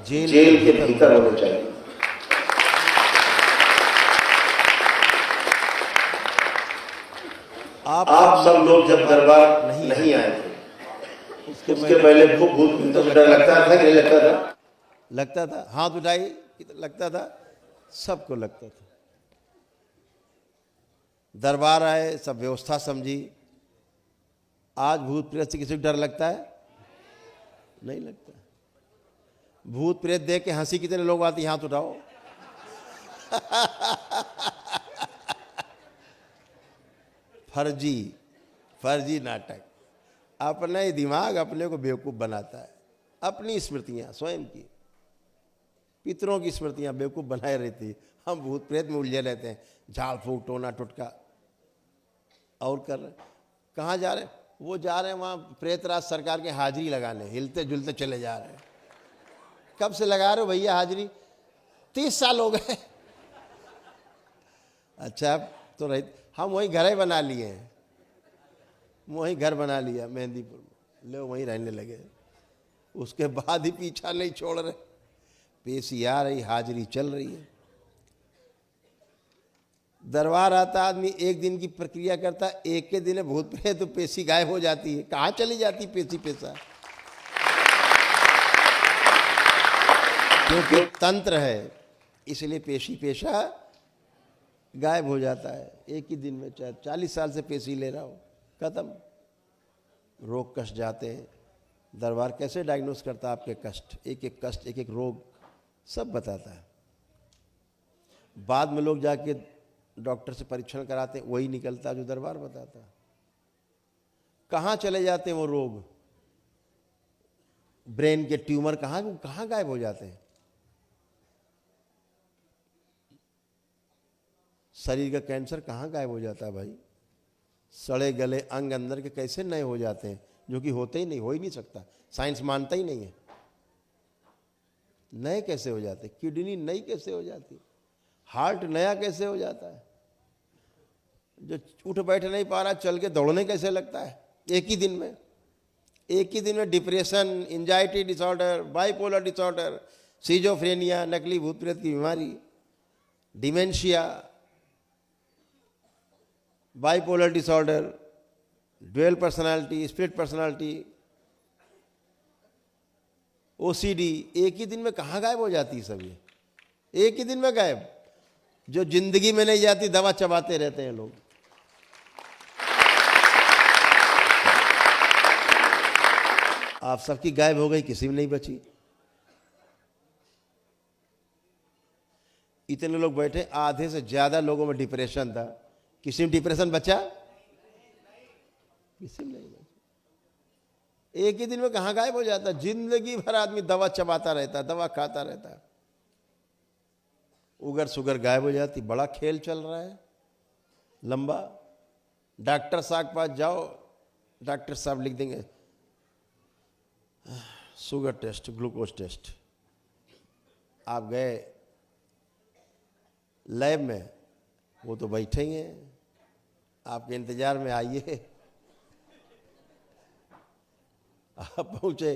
Jail के भीतर होने चाहिए। आप सब लोग जब दरबार नहीं आए थे उसके पहले खूब भूत प्रेतों से डर लगता था कि नहीं लगता था? लगता था, हाथ उठाई, लगता था, सबको लगता था। दरबार आए, सब व्यवस्था समझी। आज भूत प्रेत से किसी को डर लगता है? नहीं लगता। भूत प्रेत देख के हंसी कितने लोग आते, हाथ उठाओ। फर्जी नाटक। अपना ही दिमाग अपने को बेवकूफ बनाता है। अपनी स्मृतियां स्वयं की, पितरों की स्मृतियां बेवकूफ बनाए रहती। हम भूत प्रेत में उलझे रहते हैं, झाड़ फूक टोना टुटका और कर रहे। कहाँ जा रहे हैं? वो जा रहे हैं वहाँ प्रेतराज सरकार के हाजिरी लगाने, हिलते जुलते चले जा रहे हैं। कब से लगा रहे हो भैया हाजिरी? 30 साल हो गए। अच्छा तो रही, हम वहीं घर ही बना लिए हैं, वहीं घर बना लिया मेहंदीपुर में, ले वहीं रहने लगे। उसके बाद ही पीछा नहीं छोड़ रहे। पेशी आ रही, हाजिरी चल रही है। दरबार आता आदमी, एक दिन की प्रक्रिया करता, एक के दिन में भूत प्रेत तो पेशी गायब हो जाती है। कहाँ चली जाती पेशी पैसा? क्योंकि तंत्र है, इसलिए पेशी पेशा गायब हो जाता है एक ही दिन में। चाहे 40 साल से पेशी ले रहा हो, खत्म। रोग कष्ट जाते हैं। दरबार कैसे डायग्नोस करता है आपके कष्ट, एक एक कष्ट, एक एक रोग सब बताता है। बाद में लोग जाके डॉक्टर से परीक्षण कराते हैं, वही निकलता जो दरबार बताता है। कहाँ चले जाते हैं वो रोग? ब्रेन के ट्यूमर कहाँ गायब हो जाते हैं? शरीर का कैंसर कहाँ गायब हो जाता है भाई? सड़े गले अंग अंदर के कैसे नए हो जाते हैं, जो कि होते ही नहीं, हो ही नहीं सकता। साइंस मानता ही नहीं है। नए कैसे हो जाते? किडनी नई कैसे हो जाती? हार्ट नया कैसे हो जाता है? जो उठ बैठ नहीं पा रहा, चल के दौड़ने कैसे लगता है एक ही दिन में? एक ही दिन में depression, anxiety disorder, bipolar disorder, schizophrenia, नकली भूत प्रेत की बीमारी, dementia, bipolar disorder, dual personality, split personality, OCD, एक ही दिन में कहाँ गायब हो जाती है सब ये? एक ही दिन में गायब। जो जिंदगी में नहीं जाती, दवा चबाते रहते हैं लोग। आप सबकी गायब हो गई, किसी में नहीं बची। इतने लोग बैठे, आधे से ज्यादा लोगों में डिप्रेशन था। किसी में डिप्रेशन बचा? किसी में नहीं बचा। एक ही दिन में कहाँ गायब हो जाता? जिंदगी भर आदमी दवा चबाता रहता, दवा खाता रहता, उगर सुगर गायब हो जाती। बड़ा खेल चल रहा है लंबा। डॉक्टर साहब के पास जाओ, डॉक्टर साहब लिख देंगे शुगर टेस्ट, ग्लूकोज टेस्ट। आप गए लैब में, वो तो बैठे ही हैं आपके इंतजार में, आइए। आप पहुंचे,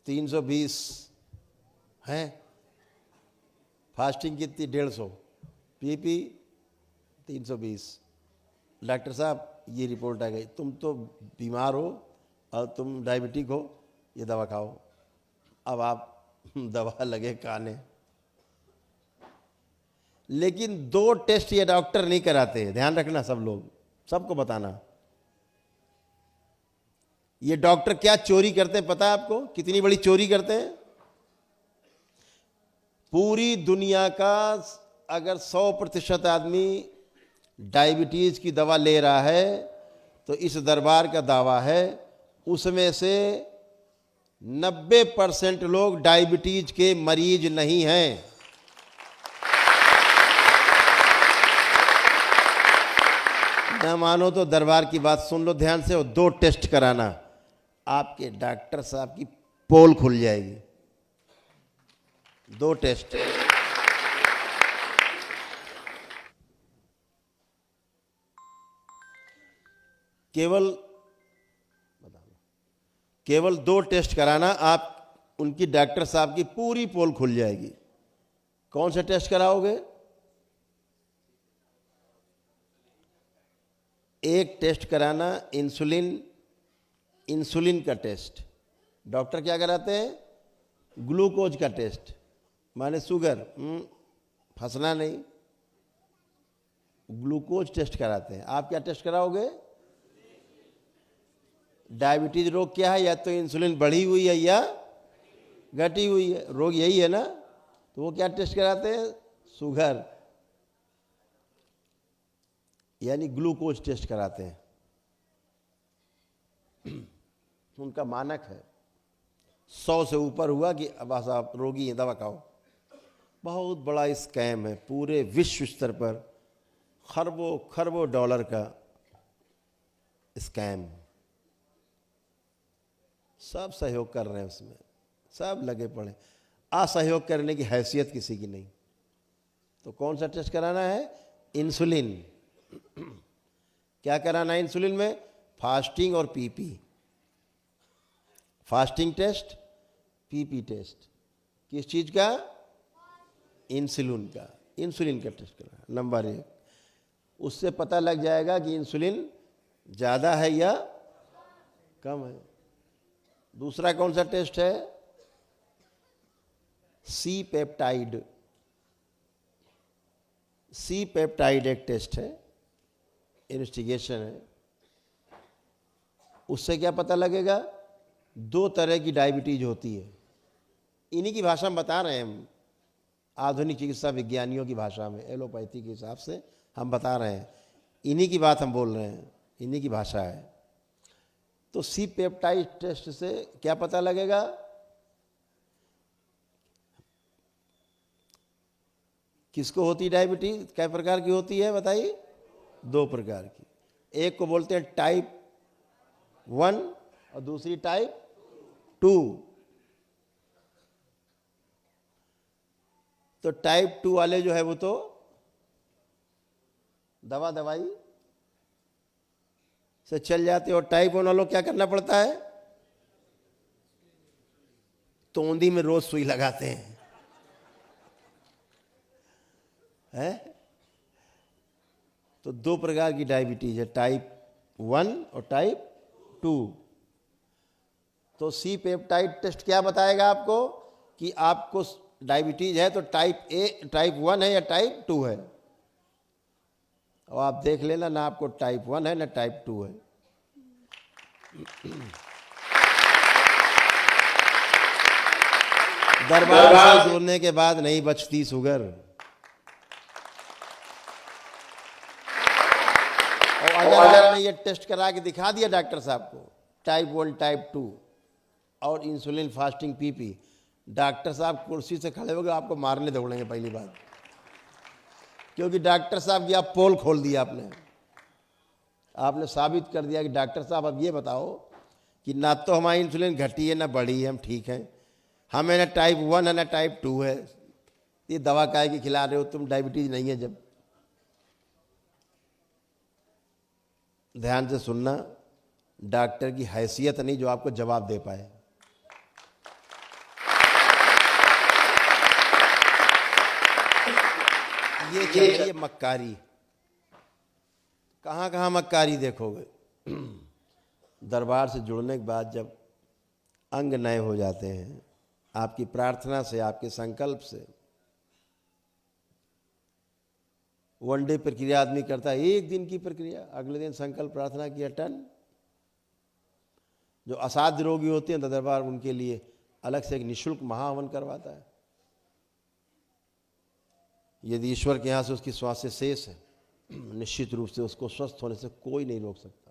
320 हैं, फास्टिंग कितनी 150, पीपी 320। डॉक्टर साहब ये रिपोर्ट आ गई, तुम तो बीमार हो और तुम डायबिटिक हो, ये दवा खाओ। अब आप दवा लगे खाने। लेकिन 2 टेस्ट ये डॉक्टर नहीं कराते, ध्यान रखना सब लोग, सबको बताना। ये डॉक्टर क्या चोरी करते हैं पता है आपको? कितनी बड़ी चोरी करते हैं? पूरी दुनिया का अगर 100% आदमी डायबिटीज की दवा ले रहा है, तो इस दरबार का दावा है उसमें से 90% लोग डायबिटीज के मरीज नहीं हैं। ना मानो तो दरबार की बात सुन लो ध्यान से, और 2 टेस्ट कराना, आपके डॉक्टर साहब की पोल खुल जाएगी। 2 टेस्ट। केवल 2 टेस्ट कराना, आप उनकी डॉक्टर साहब की पूरी पोल खुल जाएगी। कौन सा टेस्ट कराओगे? एक टेस्ट कराना इंसुलिन का टेस्ट। डॉक्टर क्या कराते हैं? ग्लूकोज का टेस्ट, माने शुगर, फंसना नहीं, ग्लूकोज टेस्ट कराते हैं। आप क्या टेस्ट कराओगे? डायबिटीज रोग क्या है? या तो इंसुलिन बढ़ी हुई है या घटी हुई है, रोग यही है ना। तो वो क्या टेस्ट कराते हैं? शुगर यानी ग्लूकोज टेस्ट कराते हैं। उनका मानक है 100 से ऊपर हुआ कि अब आप रोगी हैं, दवा खाओ। बहुत बड़ा स्कैम है, पूरे विश्व स्तर पर खरबों खरबों डॉलर का स्कैम। सब सहयोग कर रहे हैं उसमें, सब लगे पड़े। असहयोग करने की हैसियत किसी की नहीं। तो कौन सा टेस्ट कराना है? इंसुलिन। क्या कराना है इंसुलिन में? फास्टिंग और PP. Fasting test, PP test. किस चीज का? इंसुलिन का। इंसुलिन का टेस्ट कराना नंबर 1। उससे पता लग जाएगा कि इंसुलिन ज़्यादा है या कम है। दूसरा कौन सा टेस्ट है? C peptide. सी पेप्टाइड एक टेस्ट है, इन्वेस्टिगेशन है। उससे क्या पता लगेगा? 2 तरह की डायबिटीज होती है। इन्हीं की भाषा में बता रहे हैं हम, आधुनिक चिकित्सा विज्ञानियों की भाषा में, एलोपैथी के हिसाब से हम बता रहे हैं। इन्हीं की बात हम बोल रहे हैं, इन्हीं की भाषा है। तो सी पेप्टाइड टेस्ट से क्या पता लगेगा? किसको होती डायबिटीज? कै प्रकार की होती है बताइए? 2 प्रकार की। एक को बोलते हैं टाइप 1 और दूसरी टाइप 2। तो टाइप 2 वाले जो है वो तो दवाई से चल जाते, और टाइप 1 वालों क्या करना पड़ता है? तोंदी में रोज सुई लगाते हैं, है? तो 2 प्रकार की डायबिटीज है, टाइप 1 और टाइप 2। तो सी पेप्टाइड टेस्ट क्या बताएगा आपको कि आपको डायबिटीज है तो टाइप 1 है या टाइप 2 है। और आप देख लेना ना, आपको टाइप 1 है ना टाइप 2 है। दरबार से जुड़ने के बाद नहीं बचती शुगर। और अगर आपने ये टेस्ट करा के दिखा दिया डॉक्टर साहब को, टाइप 1 टाइप 2 और इंसुलिन फास्टिंग पीपी, डॉक्टर साहब कुर्सी से खड़े हो गए, आपको मारने दौड़ेंगे पहली बात। क्योंकि डॉक्टर साहब की आप पोल खोल दिया आपने साबित कर दिया कि डॉक्टर साहब अब ये बताओ कि ना तो हमारी इंसुलिन घटी है ना बढ़ी है, हम ठीक हैं, हमें ना टाइप 1 है ना टाइप 2 है। ये दवा काहे की खिला रहे हो तुम? डायबिटीज नहीं है जब। ध्यान से सुनना, डॉक्टर की हैसियत नहीं जो आपको जवाब दे पाए। ये चल रही है मक्कारी। कहाँ कहाँ मक्कारी देखोगे। दरबार से जुड़ने के बाद जब अंग नए हो जाते हैं, आपकी प्रार्थना से, आपके संकल्प से, 1 डे प्रक्रिया आदमी करता है, 1 दिन की प्रक्रिया, अगले दिन संकल्प प्रार्थना किया, टन। जो असाध्य रोगी होते हैं तो दरबार उनके लिए अलग से एक निःशुल्क महाहवन करवाता है। यदि ईश्वर के यहाँ से उसकी स्वास्थ्य शेष है, निश्चित रूप से उसको स्वस्थ होने से कोई नहीं रोक सकता।